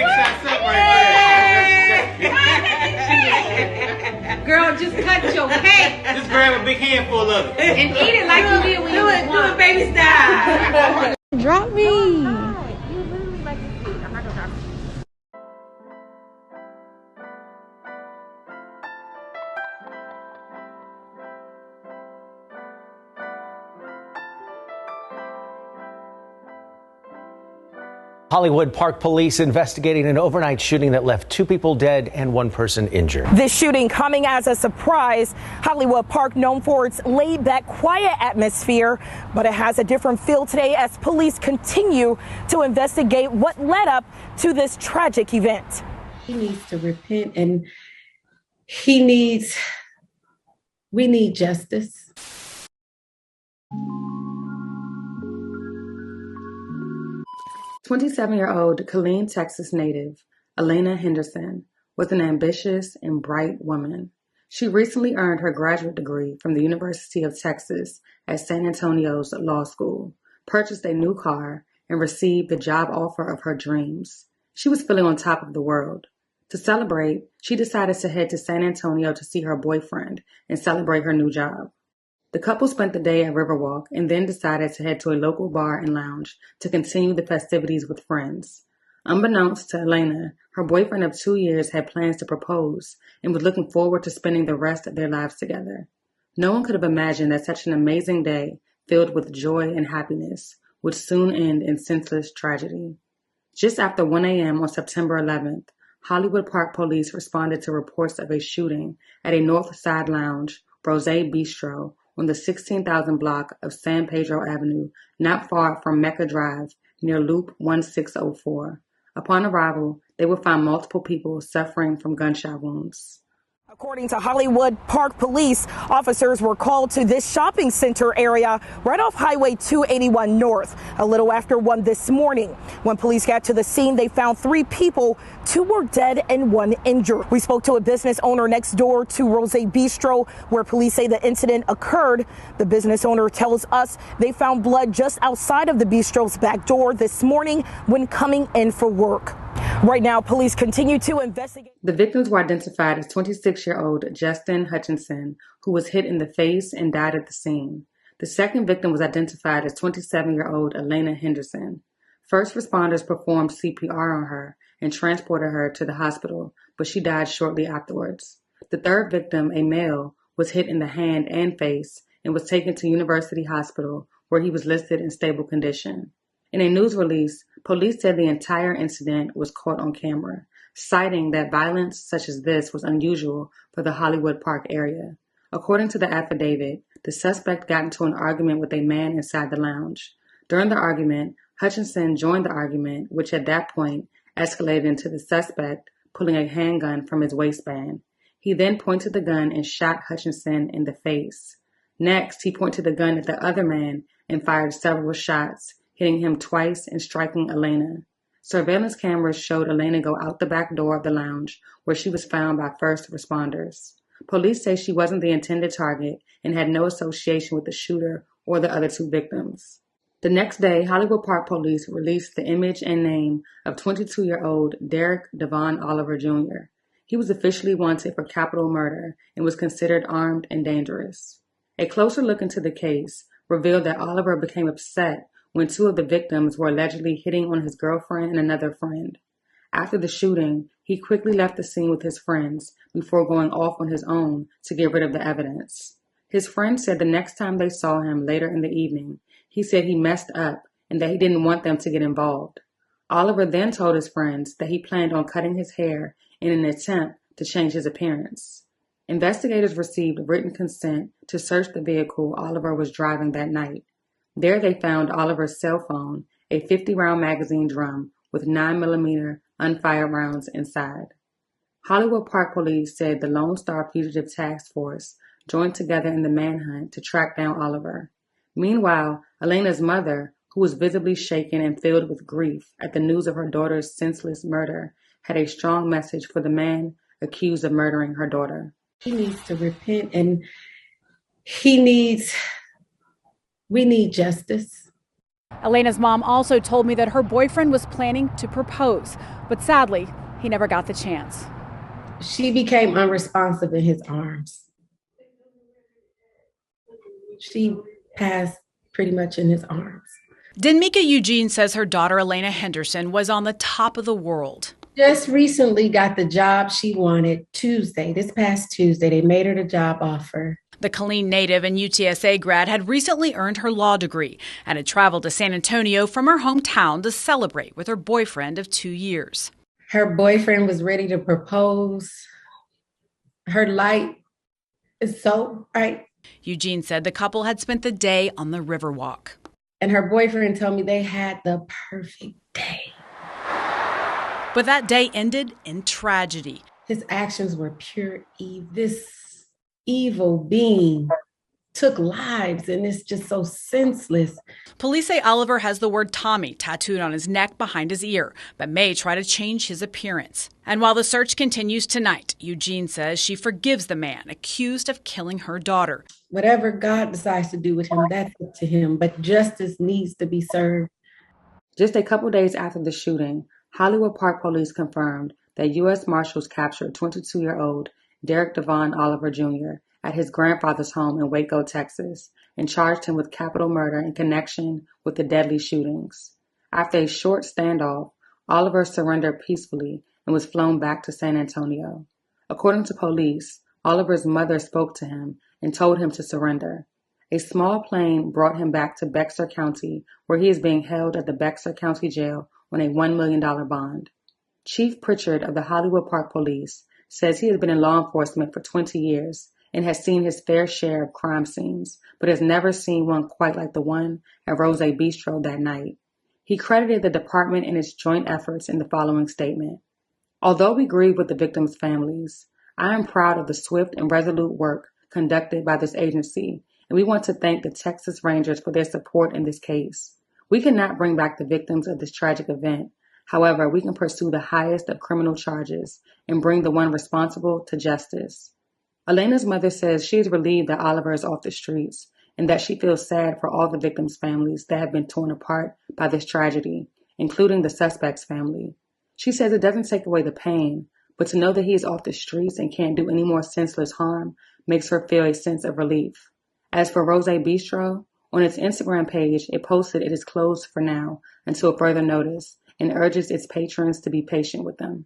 shots up right there. Girl, just cut your cake. Just grab a big handful of it. And eat it like you did when you was Do it, baby style. Drop me. You literally like this cake. I'm not gonna drop you. Hollywood Park police investigating an overnight shooting that left 2 people dead and 1 person injured. This shooting coming as a surprise. Hollywood Park, known for its laid-back, quiet atmosphere, but it has a different feel today as police continue to investigate what led up to this tragic event. He needs to repent, and we need justice. 27-year-old Killeen, Texas native Alaina Henderson was an ambitious and bright woman. She recently earned her graduate degree from the University of Texas at San Antonio's law school, purchased a new car, and received the job offer of her dreams. She was feeling on top of the world. To celebrate, she decided to head to San Antonio to see her boyfriend and celebrate her new job. The couple spent the day at Riverwalk and then decided to head to a local bar and lounge to continue the festivities with friends. Unbeknownst to Elena, her boyfriend of 2 years had plans to propose and was looking forward to spending the rest of their lives together. No one could have imagined that such an amazing day, filled with joy and happiness, would soon end in senseless tragedy. Just after 1 a.m. on September 11th, Hollywood Park police responded to reports of a shooting at a North Side lounge, Rose Bistro, on the 16,000 block of San Pedro Avenue, not far from Mecca Drive, near Loop 1604. Upon arrival, they would find multiple people suffering from gunshot wounds. According to Hollywood Park police, officers were called to this shopping center area right off Highway 281 North a little after 1 this morning. When police got to the scene, they found 3 people. 2 were dead and 1 injured. We spoke to a business owner next door to Rose Bistro, where police say the incident occurred. The business owner tells us they found blood just outside of the bistro's back door this morning when coming in for work. Right now, police continue to investigate. The victims were identified as 26-year-old Justin Hutchinson, who was hit in the face and died at the scene. The second victim was identified as 27-year-old Alaina Henderson. First responders performed CPR on her and transported her to the hospital, but she died shortly afterwards. The third victim, a male, was hit in the hand and face and was taken to University Hospital, where he was listed in stable condition. In a news release, police said the entire incident was caught on camera, citing that violence such as this was unusual for the Hollywood Park area. According to the affidavit, the suspect got into an argument with a man inside the lounge. During the argument, Hutchinson joined the argument, which at that point escalated into the suspect pulling a handgun from his waistband. He then pointed the gun and shot Hutchinson in the face. Next, he pointed the gun at the other man and fired several shots, hitting him twice and striking Elena. Surveillance cameras showed Elena go out the back door of the lounge, where she was found by first responders. Police say she wasn't the intended target and had no association with the shooter or the other 2 victims. The next day, Hollywood Park police released the image and name of 22-year-old Derek Devon Oliver Jr. He was officially wanted for capital murder and was considered armed and dangerous. A closer look into the case revealed that Oliver became upset when 2 of the victims were allegedly hitting on his girlfriend and another friend. After the shooting, he quickly left the scene with his friends before going off on his own to get rid of the evidence. His friends said the next time they saw him later in the evening, he said he messed up and that he didn't want them to get involved. Oliver then told his friends that he planned on cutting his hair in an attempt to change his appearance. Investigators received written consent to search the vehicle Oliver was driving that night. There they found Oliver's cell phone, a 50-round magazine drum with 9mm unfired rounds inside. Hollywood Park police said the Lone Star Fugitive Task Force joined together in the manhunt to track down Oliver. Meanwhile, Elena's mother, who was visibly shaken and filled with grief at the news of her daughter's senseless murder, had a strong message for the man accused of murdering her daughter. He needs to repent, and we need justice. Elena's mom also told me that her boyfriend was planning to propose, but sadly, he never got the chance. She became unresponsive in his arms. She passed pretty much in his arms. Denmika Eugene says her daughter Elena Henderson was on the top of the world. Just recently got the job she wanted this past Tuesday. They made her the job offer. The Killeen native and UTSA grad had recently earned her law degree and had traveled to San Antonio from her hometown to celebrate with her boyfriend of 2 years. Her boyfriend was ready to propose. Her light is so bright. Eugene said the couple had spent the day on the Riverwalk. And her boyfriend told me they had the perfect day. But that day ended in tragedy. His actions were pure evil. This evil being took lives, and it's just so senseless. Police say Oliver has the word Tommy tattooed on his neck behind his ear, but may try to change his appearance. And while the search continues tonight, Eugene says she forgives the man accused of killing her daughter. Whatever God decides to do with him, that's up to him, but justice needs to be served. Just a couple days after the shooting, Hollywood Park police confirmed that U.S. Marshals captured 22-year-old Derek Devon Oliver Jr. at his grandfather's home in Waco, Texas, and charged him with capital murder in connection with the deadly shootings. After a short standoff, Oliver surrendered peacefully and was flown back to San Antonio. According to police, Oliver's mother spoke to him and told him to surrender. A small plane brought him back to Bexar County, where he is being held at the Bexar County Jail on a $1 million bond. Chief Pritchard of the Hollywood Park Police says he has been in law enforcement for 20 years and has seen his fair share of crime scenes, but has never seen one quite like the one at Rose Bistro that night. He credited the department in its joint efforts in the following statement. Although we grieve with the victims' families, I am proud of the swift and resolute work conducted by this agency, and we want to thank the Texas Rangers for their support in this case. We cannot bring back the victims of this tragic event. However, we can pursue the highest of criminal charges and bring the one responsible to justice. Elena's mother says she is relieved that Oliver is off the streets and that she feels sad for all the victims' families that have been torn apart by this tragedy, including the suspect's family. She says it doesn't take away the pain, but to know that he is off the streets and can't do any more senseless harm makes her feel a sense of relief. As for Rose Bistro, on its Instagram page, it posted it is closed for now until further notice and urges its patrons to be patient with them.